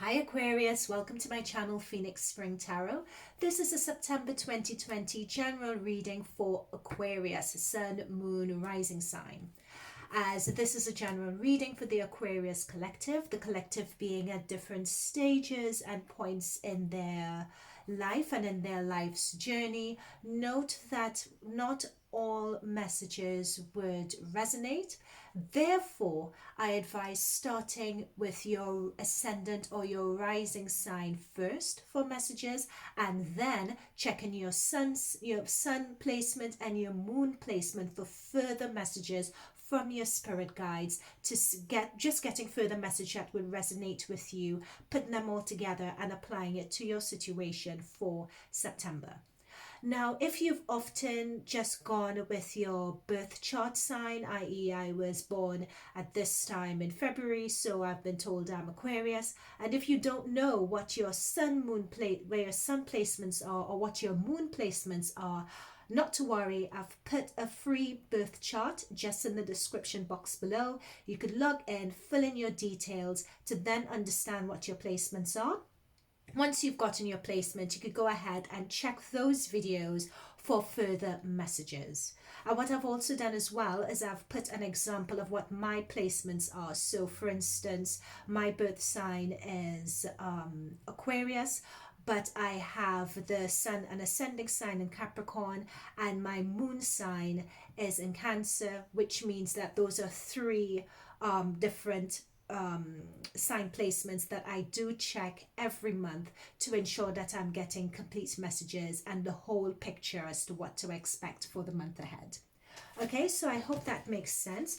Hi Aquarius, welcome to my channel Phoenix Spring Tarot. This is a September 2020 general reading for Aquarius, Sun, Moon, Rising sign. As this is a general reading for the Aquarius collective, the collective being at different stages and points in their life and in their life's journey. Note that not all messages would resonate. Therefore, I advise starting with your ascendant or your rising sign first for messages, and then checking your sun placement and your moon placement for further messages from your spirit guides, to getting further message that will resonate with you, putting them all together and applying it to your situation for September. Now, if you've often just gone with your birth chart sign, i.e. I was born at this time in February, so I've been told I'm Aquarius, and if you don't know what your where your sun placements are or what your moon placements are, not to worry, I've put a free birth chart just in the description box below. You could log in, fill in your details to then understand what your placements are. Once you've gotten your placement, you could go ahead and check those videos for further messages. And what I've also done as well is I've put an example of what my placements are. So for instance, my birth sign is Aquarius, but I have the sun and ascending sign in Capricorn, and my moon sign is in Cancer, which means that those are three different sign placements that I do check every month to ensure that I'm getting complete messages and the whole picture as to what to expect for the month ahead. Okay, so I hope that makes sense.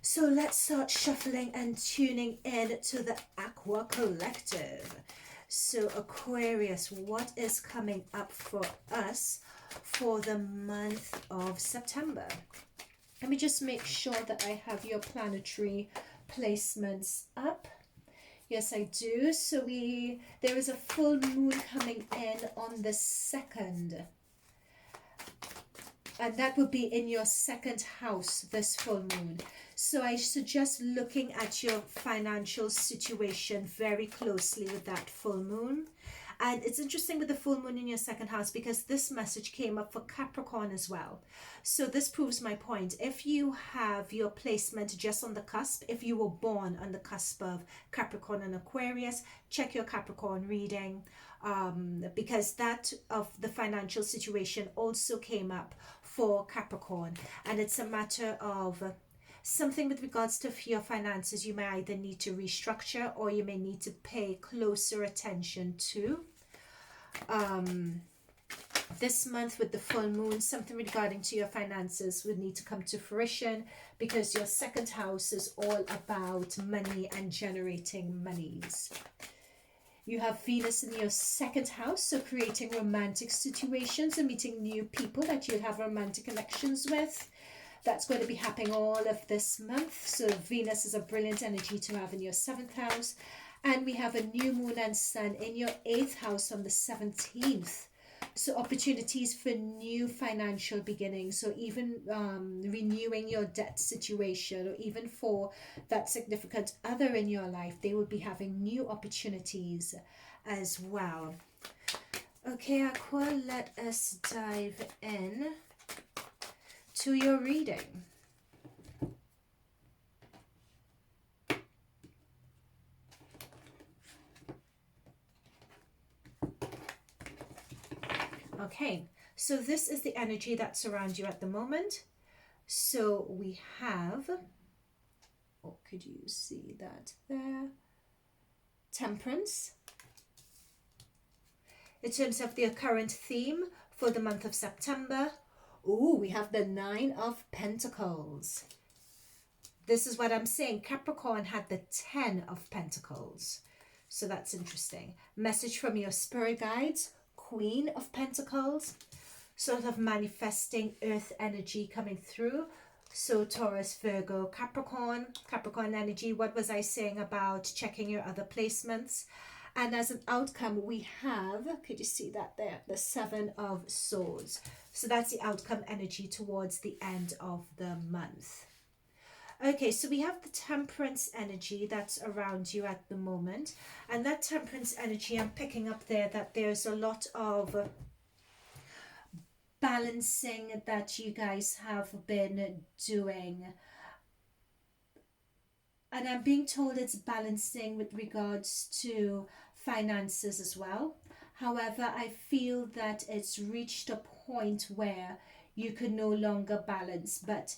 So let's start shuffling and tuning in to the Aqua collective. So Aquarius, what is coming up for us for the month of September? Let me just make sure that I have your planetary placements up. Yes, I do. So there is a full moon coming in on the 2nd, and that will be in your 2nd house, this full moon. So I suggest looking at your financial situation very closely with that full moon. And it's interesting with the full moon in your 2nd house because this message came up for Capricorn as well. So this proves my point. If you have your placement just on the cusp, if you were born on the cusp of Capricorn and Aquarius, check your Capricorn reading, because that of the financial situation also came up for Capricorn. And it's a matter of something with regards to your finances you may either need to restructure or you may need to pay closer attention to. This month with the full moon, something regarding to your finances would need to come to fruition, because your 2nd house is all about money and generating monies. You have Venus in your 2nd house, so creating romantic situations and meeting new people that you'll have romantic connections with. That's going to be happening all of this month. So Venus is a brilliant energy to have in your 7th house. And we have a new moon and sun in your 8th house on the 17th. So opportunities for new financial beginnings, or even renewing your debt situation, or even for that significant other in your life, they will be having new opportunities as well. Okay, Aqua, let us dive in to your reading. Okay, so this is the energy that surrounds you at the moment. So we have, oh, could you see that there? Temperance. In terms of the current theme for the month of September, we have the 9 of Pentacles. This is what I'm saying. Capricorn had the 10 of Pentacles. So that's interesting. Message from your spirit guides. Queen of Pentacles. Sort of manifesting earth energy coming through. So Taurus, Virgo, Capricorn. Capricorn energy. What was I saying about checking your other placements? And as an outcome, we have, could you see that there? The 7 of Swords. So that's the outcome energy towards the end of the month. Okay, so we have the Temperance energy that's around you at the moment. And that Temperance energy, I'm picking up there that there's a lot of balancing that you guys have been doing. And I'm being told it's balancing with regards to finances as well. However, I feel that it's reached a point where you can no longer balance, but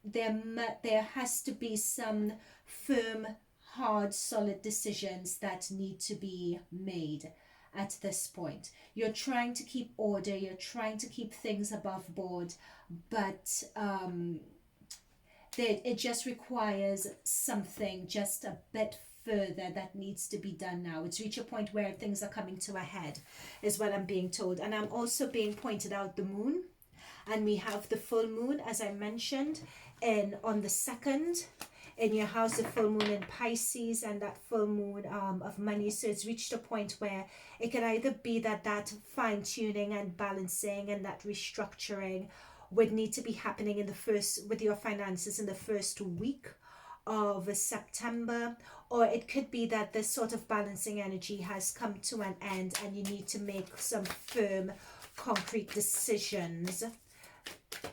there has to be some firm, hard, solid decisions that need to be made at this point. You're trying to keep order, you're trying to keep things above board, but it just requires something just a bit further that needs to be done now. It's reached a point where things are coming to a head, is what I'm being told. And I'm also being pointed out the moon, and we have the full moon, as I mentioned, on the 2nd in your house, the full moon in Pisces, and that full moon of money. So it's reached a point where it can either be that fine-tuning and balancing and that restructuring would need to be happening in the first, with your finances, in the first week of September, or it could be that this sort of balancing energy has come to an end and you need to make some firm, concrete decisions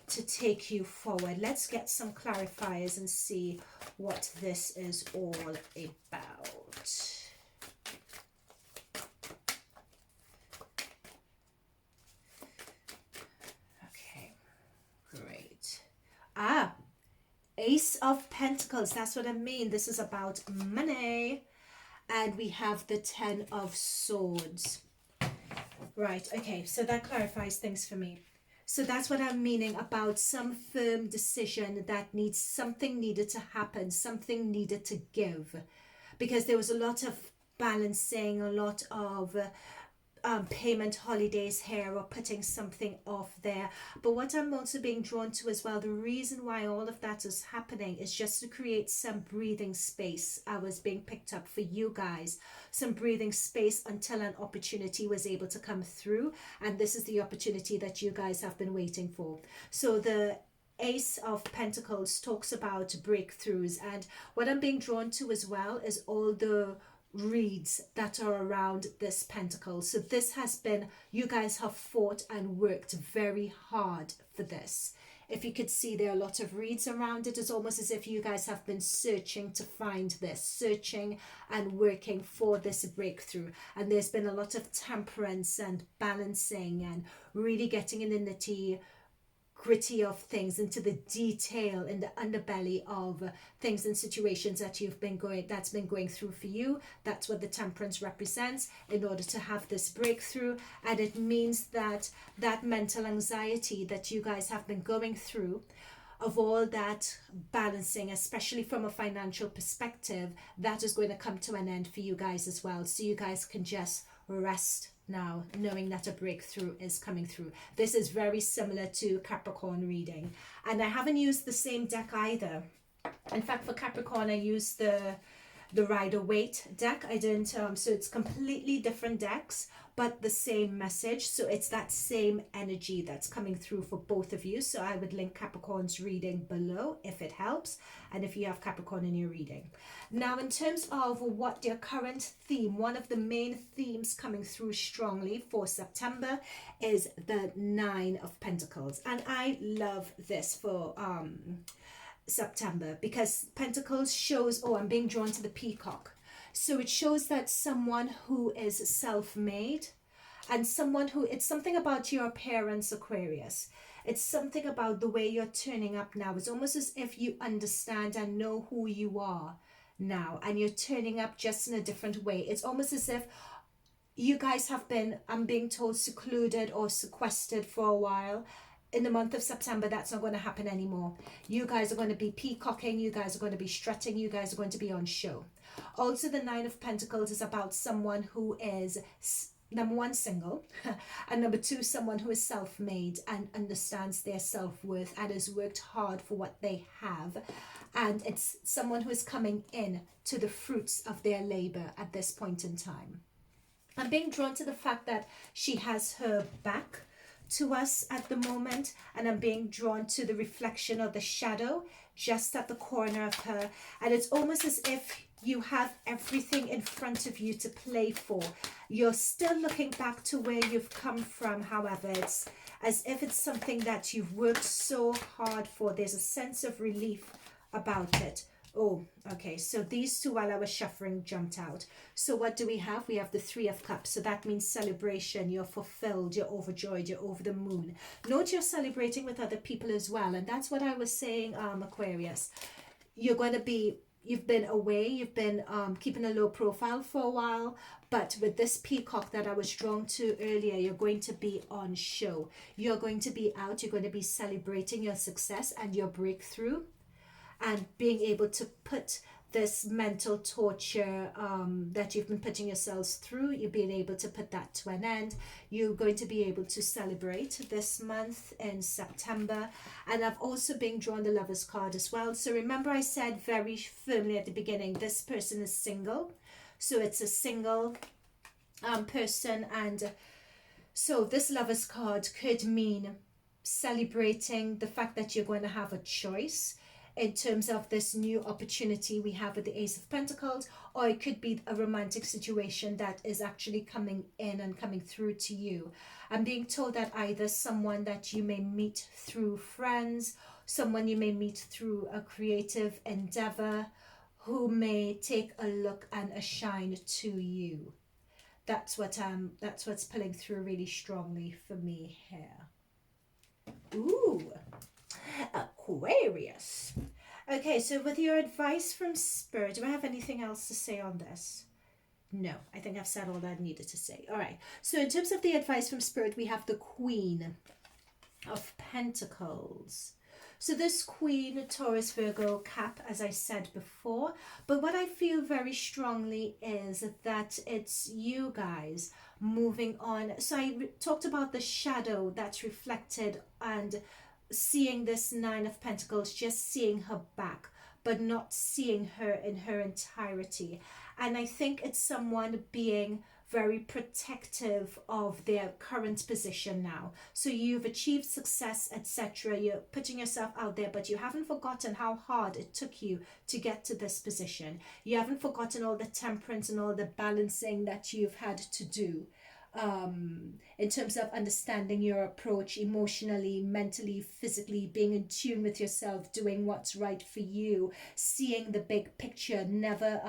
to take you forward. Let's get some clarifiers and see what this is all about. Ace of Pentacles, that's what I mean. This is about money. And we have the 10 of Swords. Right, okay, so that clarifies things for me. So that's what I'm meaning about some firm decision that something needed to happen, something needed to give. Because there was a lot of balancing, a lot of payment holidays here, or putting something off there. But what I'm also being drawn to as well, the reason why all of that is happening is just to create some breathing space. I was being picked up for you guys, some breathing space until an opportunity was able to come through, and this is the opportunity that you guys have been waiting for. So the Ace of Pentacles talks about breakthroughs, and what I'm being drawn to as well is all the reads that are around this pentacle. So this has been, you guys have fought and worked very hard for this. If you could see, there are a lot of reads around it. It's almost as if you guys have been searching to find this, searching and working for this breakthrough. And there's been a lot of temperance and balancing and really getting in the nitty gritty of things, into the detail, in the underbelly of things and situations that that's been going through for you. That's what the Temperance represents in order to have this breakthrough. And it means that that mental anxiety that you guys have been going through, of all that balancing, especially from a financial perspective, that is going to come to an end for you guys as well. So you guys can just rest now, knowing that a breakthrough is coming through. This is very similar to Capricorn reading, and I haven't used the same deck either. In fact, for Capricorn I used the Rider-Waite deck. I didn't so it's completely different decks, but the same message. So it's that same energy that's coming through for both of you. So I would link Capricorn's reading below if it helps, and if you have Capricorn in your reading. Now, in terms of what your current theme, one of the main themes coming through strongly for September is the 9 of Pentacles. And I love this for September, because Pentacles shows, oh, I'm being drawn to the peacock. So it shows that someone who is self-made, and someone who, it's something about your appearance, Aquarius. It's something about the way you're turning up now. It's almost as if you understand and know who you are now, and you're turning up just in a different way. It's almost as if you guys have been, I'm being told, secluded or sequestered for a while. In the month of September, that's not going to happen anymore. You guys are going to be peacocking, you guys are going to be strutting, you guys are going to be on show. Also, the 9 of Pentacles is about someone who is, number one, single, and number two, someone who is self-made and understands their self-worth and has worked hard for what they have. And it's someone who is coming in to the fruits of their labor at this point in time. I'm being drawn to the fact that she has her back to us at the moment, and I'm being drawn to the reflection of the shadow just at the corner of her. And it's almost as if you have everything in front of you to play for. You're still looking back to where you've come from. However, it's as if it's something that you've worked so hard for. There's a sense of relief about it. Oh, okay. So these two, while I was shuffling, jumped out. So what do we have? We have the Three of Cups. So that means celebration. You're fulfilled. You're overjoyed. You're over the moon. Note you're celebrating with other people as well. And that's what I was saying, Aquarius. You're going to be... You've been away, you've been keeping a low profile for a while, but with this peacock that I was drawn to earlier, you're going to be on show. You're going to be out, you're going to be celebrating your success and your breakthrough, and being able to put this mental torture that you've been putting yourselves through, you're being able to put that to an end. You're going to be able to celebrate this month in September. And I've also been drawn the Lover's card as well. So remember I said very firmly at the beginning, this person is single. So it's a single person. And so this Lover's card could mean celebrating the fact that you're going to have a choice in terms of this new opportunity we have with the Ace of Pentacles, or it could be a romantic situation that is actually coming in and coming through to you. I'm being told that either someone that you may meet through friends, someone you may meet through a creative endeavor, who may take a look and a shine to you. That's what's pulling through really strongly for me here. Ooh. Aquarius. Okay, so with your advice from Spirit, do I have anything else to say on this? No, I think I've said all that I needed to say. All right, so in terms of the advice from Spirit, we have the Queen of Pentacles. So this Queen, Taurus, Virgo, Cap, as I said before, but what I feel very strongly is that it's you guys moving on. So I talked about the shadow that's reflected and seeing this Nine of Pentacles, just seeing her back, but not seeing her in her entirety. And I think it's someone being very protective of their current position now. So you've achieved success, etc. You're putting yourself out there, but you haven't forgotten how hard it took you to get to this position. You haven't forgotten all the temperance and all the balancing that you've had to do. In terms of understanding your approach emotionally, mentally, physically, being in tune with yourself, doing what's right for you, seeing the big picture, never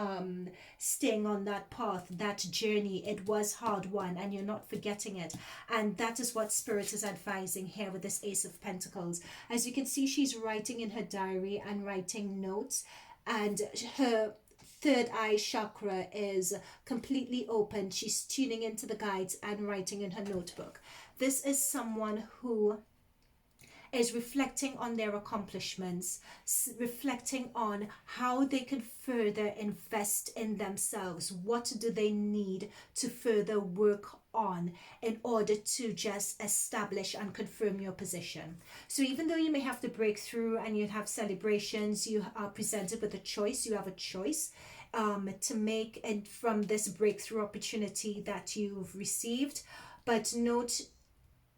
staying on that path, that journey. It was hard won and you're not forgetting it. And that is what Spirit is advising here with this Ace of Pentacles. As you can see, she's writing in her diary and writing notes, and her third eye chakra is completely open. She's tuning into the guides and writing in her notebook. This is someone who is reflecting on their accomplishments, reflecting on how they can further invest in themselves. What do they need to further work on in order to just establish and confirm your position? So even though you may have to break through and you have celebrations, you are presented with a choice. You have a choice to make, and from this breakthrough opportunity that you've received. But note,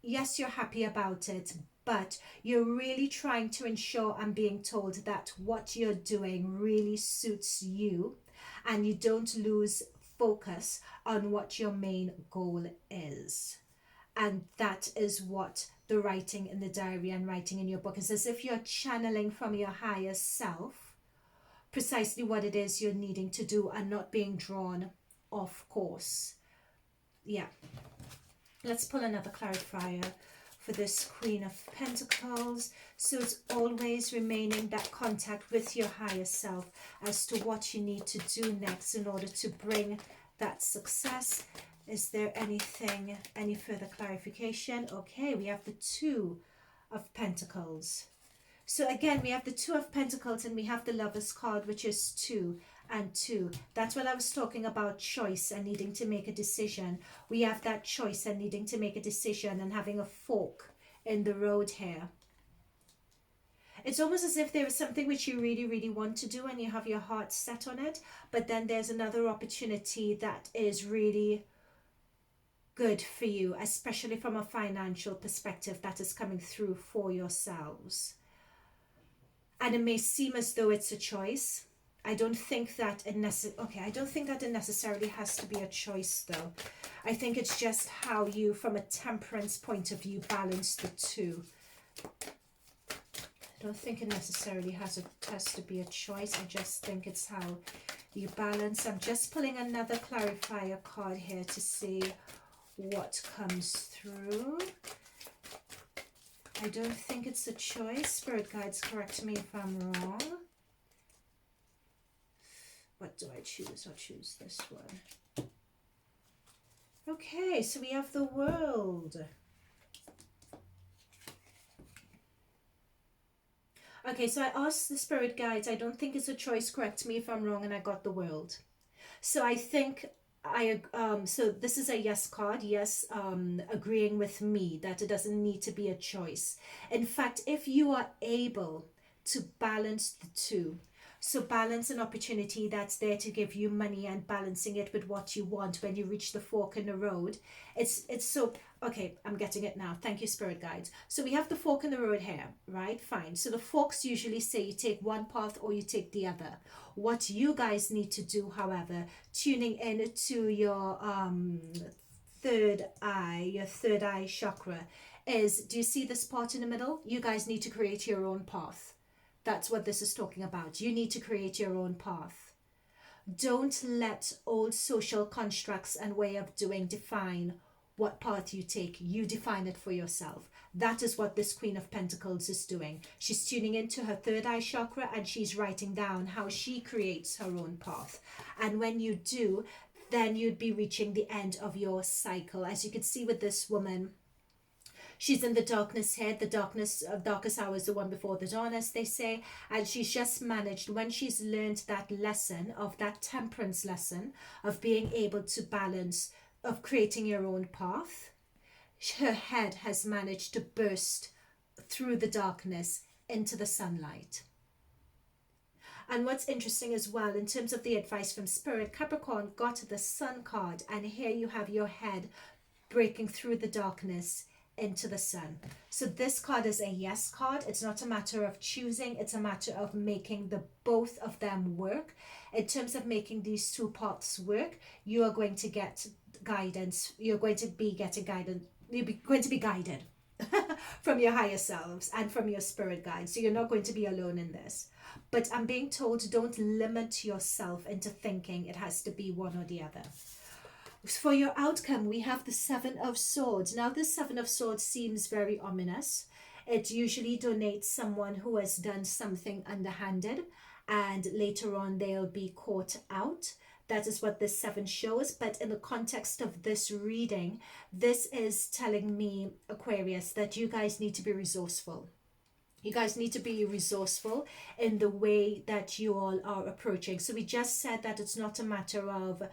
yes, you're happy about it, but you're really trying to ensure, I'm being told, that what you're doing really suits you and you don't lose focus on what your main goal is. And that is what the writing in the diary and writing in your book is, as if you're channeling from your higher self precisely what it is you're needing to do and not being drawn off course. Yeah. Let's pull another clarifier for this Queen of Pentacles. So it's always remaining that contact with your higher self as to what you need to do next in order to bring that success. Is there anything, any further clarification? Okay, we have the Two of Pentacles. So again, we have the Two of Pentacles and we have the Lover's card, which is 2 and 2. That's what I was talking about, choice and needing to make a decision. We have that choice and needing to make a decision and having a fork in the road here. It's almost as if there is something which you really, really want to do and you have your heart set on it, but then there's another opportunity that is really good for you, especially from a financial perspective, that is coming through for yourselves. And it may seem as though it's a choice. I don't think that it necessarily has to be a choice though. I think it's just how you, from a temperance point of view, balance the two. I don't think it necessarily has to be a choice. I just think it's how you balance. I'm just pulling another clarifier card here to see what comes through. I don't think it's a choice. Spirit guides, correct me if I'm wrong. What do I choose? I'll choose this one. Okay, so we have the World. Okay, so I asked the Spirit guides, I don't think it's a choice, correct me if I'm wrong, and I got the World. So I think so this is a yes card. Yes, agreeing with me that it doesn't need to be a choice. In fact, if you are able to balance the two, so balance an opportunity that's there to give you money and balancing it with what you want when you reach the fork in the road, it's so okay. I'm getting it now. Thank you, Spirit guides. So we have the fork in the road here, right? Fine. So the forks usually say you take one path or you take the other. What you guys need to do, however, tuning in to your third eye chakra, is, do you see this part in the middle? You guys need to create your own path. That's what this is talking about. You need to create your own path. Don't let old social constructs and way of doing define what path you take. You define it for yourself. That is what this Queen of Pentacles is doing. She's tuning into her third eye chakra and she's writing down how she creates her own path. And when you do, then you'd be reaching the end of your cycle. As you can see with this woman, she's in the darkness here, the darkest hour is the one before the dawn, as they say. And she's just managed, when she's learned that lesson, of that temperance lesson, of being able to balance, of creating your own path, her head has managed to burst through the darkness into the sunlight. And what's interesting as well, in terms of the advice from Spirit, Capricorn got the Sun card, and here you have your head breaking through the darkness into the sun. So this card is a yes card. It's not a matter of choosing, it's a matter of making the both of them work. In terms of making these two paths work, you are going to get guidance. You're going to be getting guidance. You're going to be guided from your higher selves and from your spirit guides. So you're not going to be alone in this. But I'm being told, don't limit yourself into thinking it has to be one or the other. For your outcome, we have the Seven of Swords. Now, the Seven of Swords seems very ominous. It usually denotes someone who has done something underhanded, and later on they'll be caught out. That is what this seven shows. But in the context of this reading, this is telling me, Aquarius, that you guys need to be resourceful. You guys need to be resourceful in the way that you all are approaching. So we just said that it's not a matter of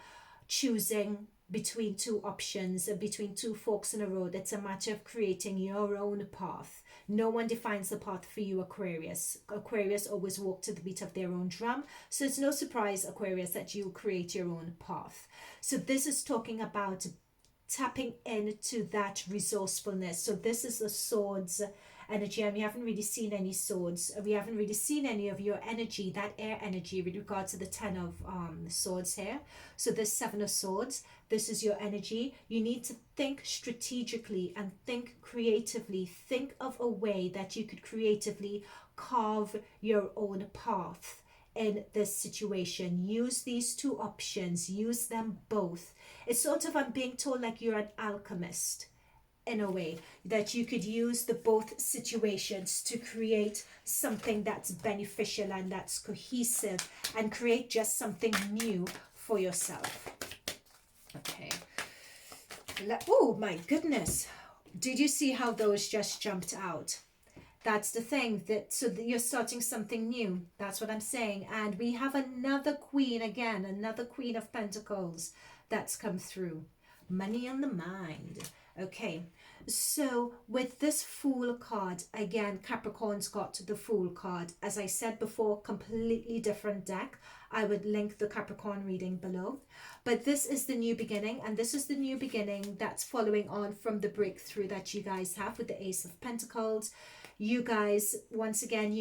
choosing between two options, between two forks in a road. It's a matter of creating your own path. No one defines the path for you, Aquarius. Aquarius always walk to the beat of their own drum. So it's no surprise, Aquarius, that you create your own path. So this is talking about tapping into that resourcefulness. So this is the Swords energy, and we haven't really seen any swords. We haven't really seen any of your energy, that air energy, with regard to the Ten of Swords here. So this Seven of Swords, this is your energy. You need to think strategically and think creatively. Think of a way that you could creatively carve your own path in this situation. Use these two options, use them both. It's sort of, I'm being told, like you're an alchemist in a way, that you could use the both situations to create something that's beneficial and that's cohesive, and create just something new for yourself. Okay. Oh my goodness. Did you see how those just jumped out? That's the thing, that so that you're starting something new. That's what I'm saying. And we have another queen again, another Queen of Pentacles that's come through. Money on the mind. Okay, so with this Fool card, again, Capricorn's got the Fool card. As I said before, completely different deck. I would link the Capricorn reading below. But this is the new beginning, and this is the new beginning that's following on from the breakthrough that you guys have with the Ace of Pentacles. You guys, once again,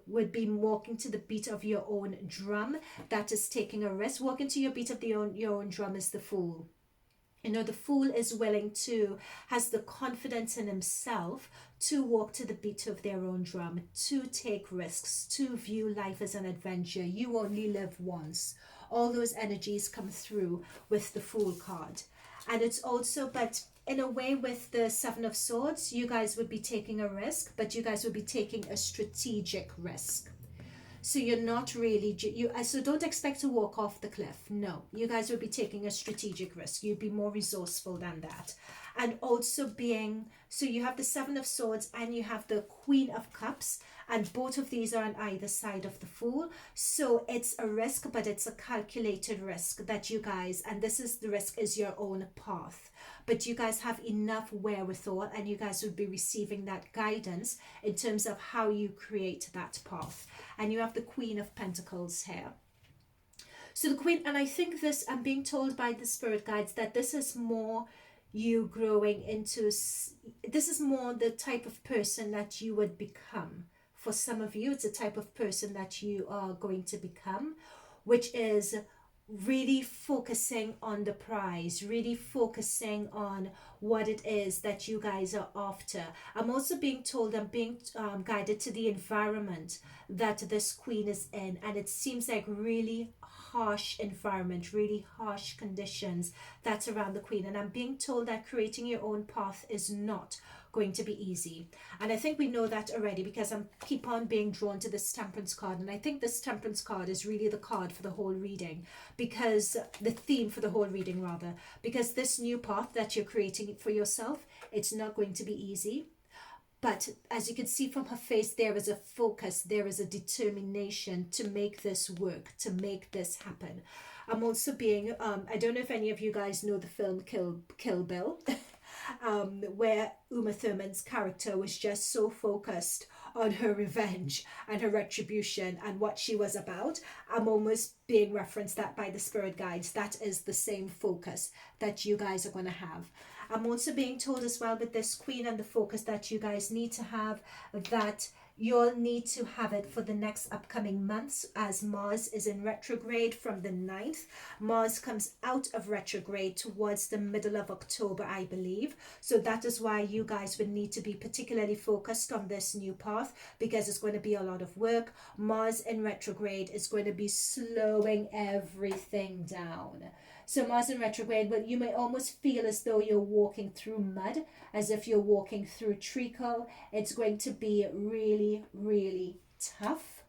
would be walking to the beat of your own drum. That is taking a risk. Walking to your beat of your own drum is the Fool. You know, the Fool is willing to, has the confidence in himself to walk to the beat of their own drum, to take risks, to view life as an adventure. You only live once. All those energies come through with the Fool card. And it's also, but in a way with the Seven of Swords, you guys would be taking a risk, but you guys would be taking a strategic risk. So you're not really, so don't expect to walk off the cliff. No, you guys would be taking a strategic risk. You'd be more resourceful than that. And also being, so you have the Seven of Swords and you have the Queen of Cups, and both of these are on either side of the Fool. So it's a risk, but it's a calculated risk that you guys, and this is the risk is your own path. But you guys have enough wherewithal, and you guys would be receiving that guidance in terms of how you create that path. And you have the Queen of Pentacles here. So the Queen, and I think this, I'm being told by the spirit guides that this is more you growing into, this is more the type of person that you would become. For some of you, it's a type of person that you are going to become, which is really focusing on the prize, really focusing on what it is that you guys are after. I'm also being told, I'm being guided to the environment that this Queen is in, and it seems like really harsh environment, really harsh conditions that's around the Queen. And I'm being told that creating your own path is not going to be easy. And I think we know that already, because I'm keep on being drawn to this Temperance card, and I think this Temperance card is really the card for the whole reading, because the theme for the whole reading rather, because this new path that you're creating for yourself, it's not going to be easy. But as you can see from her face, there is a focus, there is a determination to make this work, to make this happen. I'm also being, I don't know if any of you guys know the film Kill Bill, where Uma Thurman's character was just so focused on her revenge and her retribution and what she was about. I'm almost being referenced that by the spirit guides. That is the same focus that you guys are going to have. I'm also being told as well with this Queen and the focus that you guys need to have, that you'll need to have it for the next upcoming months, as Mars is in retrograde from the 9th. Mars comes out of retrograde towards the middle of October, I believe. So that is why you guys would need to be particularly focused on this new path, because it's going to be a lot of work. Mars in retrograde is going to be slowing everything down. So Mars in retrograde, but you may almost feel as though you're walking through mud, as if you're walking through treacle. It's going to be really, really tough.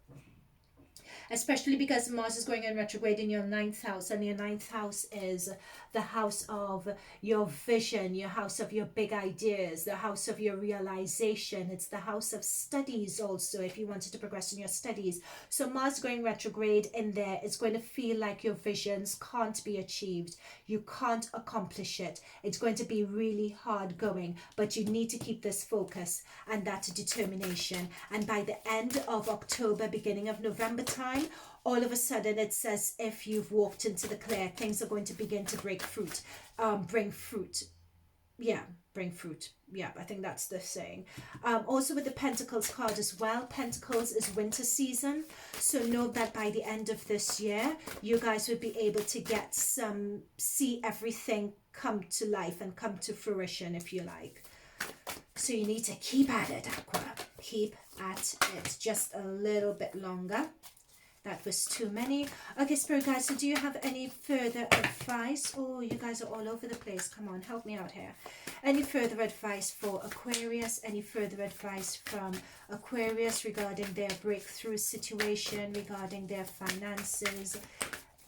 Especially because Mars is going in retrograde in your 9th house, and your 9th house is the house of your vision, your house of your big ideas, the house of your realization. It's the house of studies also, if you wanted to progress in your studies. So Mars going retrograde in there is going to feel like your visions can't be achieved. You can't accomplish it. It's going to be really hard going, but you need to keep this focus and that determination. And by the end of October, beginning of November time, all of a sudden it's as if you've walked into the clear. Things are going to begin to bring fruit. Bring fruit. Yeah, I think that's the saying. Also with the Pentacles card as well, Pentacles is winter season. So know that by the end of this year, you guys would be able to get see everything come to life and come to fruition, if you like. So you need to keep at it, Aqua. Keep at it just a little bit longer. That was too many. Okay, Spirit guys, so do you have any further advice? Oh, you guys are all over the place. Come on, help me out here. Any further advice for Aquarius? Any further advice from Aquarius regarding their breakthrough situation, regarding their finances,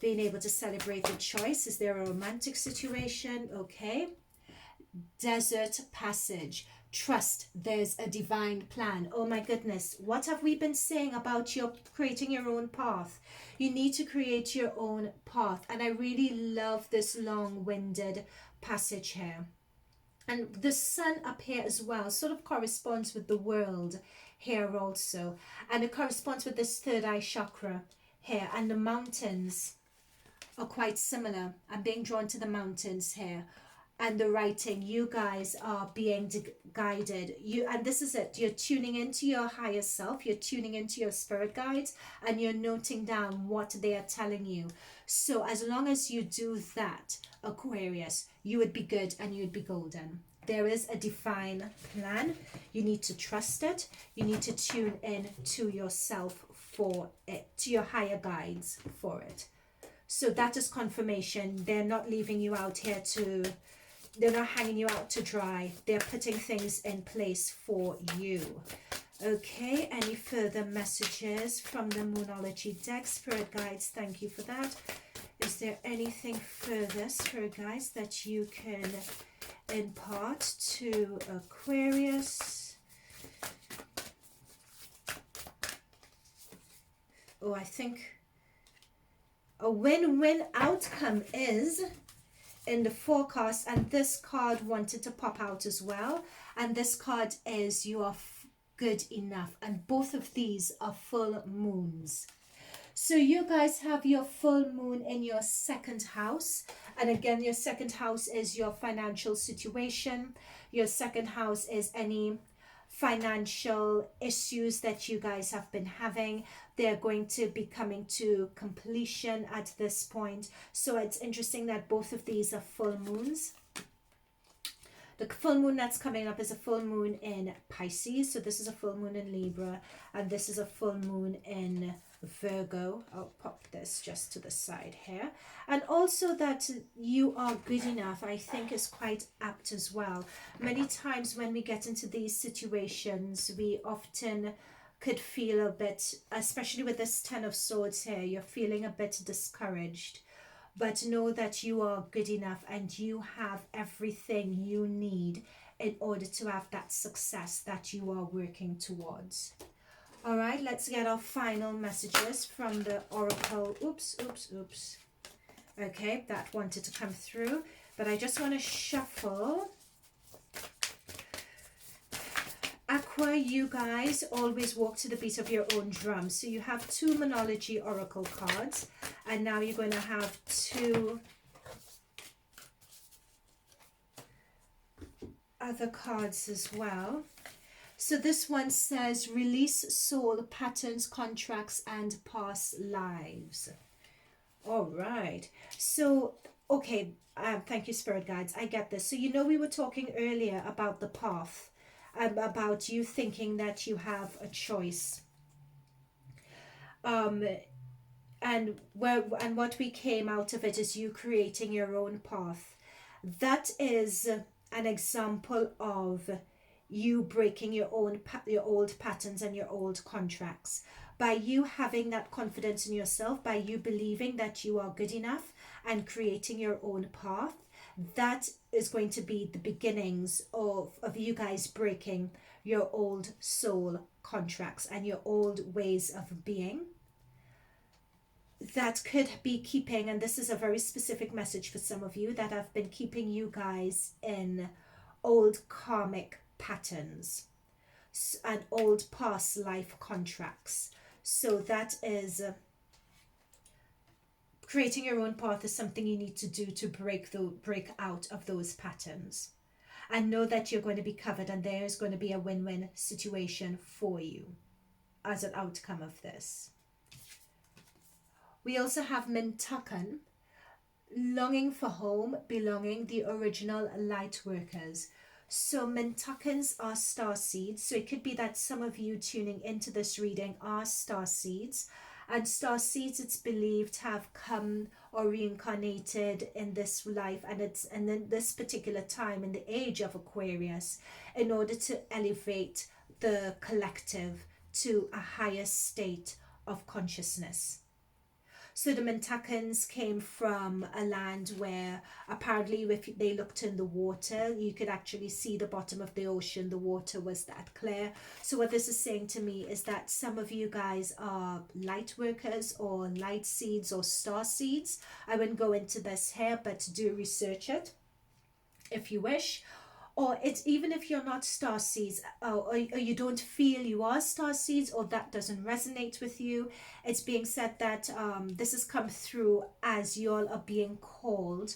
being able to celebrate the choice? Is there a romantic situation? Okay. Desert passage. Trust there's a divine plan. Oh my goodness, what have we been saying about your creating your own path? You need to create your own path. And I really love this long-winded passage here. And the sun up here as well sort of corresponds with the world here also. And it corresponds with this third eye chakra here. And the mountains are quite similar. I'm being drawn to the mountains here. and the writing, you guys are being guided. And this is it, you're tuning into your higher self, you're tuning into your spirit guides, and you're noting down what they are telling you. So as long as you do that, Aquarius, you would be good and you'd be golden. There is a divine plan. You need to trust it. You need to tune in to yourself for it, to your higher guides for it. So that is confirmation. They're not leaving you out here to, they're not hanging you out to dry. They're putting things in place for you. Okay, any further messages from the Moonology deck? Spirit guides, thank you for that. Is there anything further, spirit guides, that you can impart to Aquarius? Oh, I think a win-win outcome is in the forecast, and this card wanted to pop out as well, and this card is you are good enough, and both of these are full moons. So you guys have your full moon in your second house, and again, your second house is your financial situation. Your second house is any financial issues that you guys have been having. They're going to be coming to completion at this point. So it's interesting that both of these are full moons. The full moon that's coming up is a full moon in Pisces. So this is a full moon in Libra, and this is a full moon in Virgo. I'll pop this just to the side here. And also that you are good enough, I think, is quite apt as well. Many times when we get into these situations, we often could feel a bit, especially with this Ten of Swords here, you're feeling a bit discouraged. But know that you are good enough and you have everything you need in order to have that success that you are working towards. All right, let's get our final messages from the Oracle. Oops. Okay, that wanted to come through, but I just want to shuffle. Aqua, you guys always walk to the beat of your own drum. So you have two Moonology Oracle cards, and now you're going to have two other cards as well. So this one says release soul patterns, contracts, and past lives. All right. So, okay. Thank you, spirit guides. I get this. So, you know, we were talking earlier about the path, about you thinking that you have a choice. And what we came out of it is you creating your own path. That is an example of you breaking your old patterns and your old contracts. By you having that confidence in yourself, by you believing that you are good enough and creating your own path, that is going to be the beginnings of you guys breaking your old soul contracts and your old ways of being. That could be keeping, and this is a very specific message for some of you, that have been keeping you guys in old karmic patterns and old past life contracts. So that is creating your own path is something you need to do to break out of those patterns, and know that you're going to be covered, and there is going to be a win-win situation for you as an outcome of this. We also have Mintukan, longing for home, belonging, the original light workers. So Mintukans are star seeds. So it could be that some of you tuning into this reading are star seeds. And star seeds, it's believed, have come or reincarnated in this life, and in this particular time in the age of Aquarius, in order to elevate the collective to a higher state of consciousness. So the Mintukans came from a land where apparently if they looked in the water, you could actually see the bottom of the ocean. The water was that clear. So what this is saying to me is that some of you guys are light workers or light seeds or star seeds. I wouldn't go into this here, but do research it if you wish. Or it's even if you're not star seeds, or you don't feel you are star seeds, or that doesn't resonate with you, it's being said that this has come through as you all are being called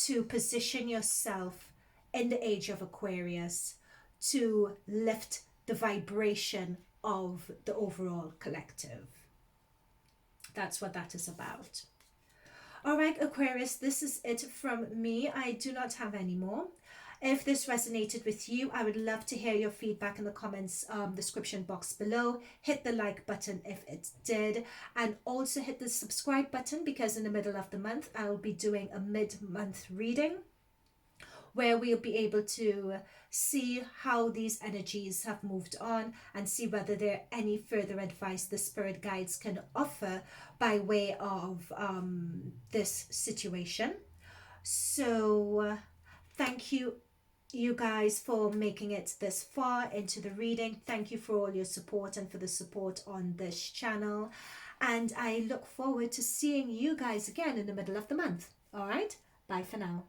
to position yourself in the age of Aquarius to lift the vibration of the overall collective. That's what that is about. All right, Aquarius, this is it from me. I do not have any more. If this resonated with you, I would love to hear your feedback in the comments description box below. Hit the like button if it did, and also hit the subscribe button, because in the middle of the month I will be doing a mid-month reading where we'll be able to see how these energies have moved on and see whether there are any further advice the spirit guides can offer by way of this situation. So thank you guys for making it this far into the reading. Thank you for all your support and for the support on this channel, and I look forward to seeing you guys again in the middle of the month. All right, bye for now.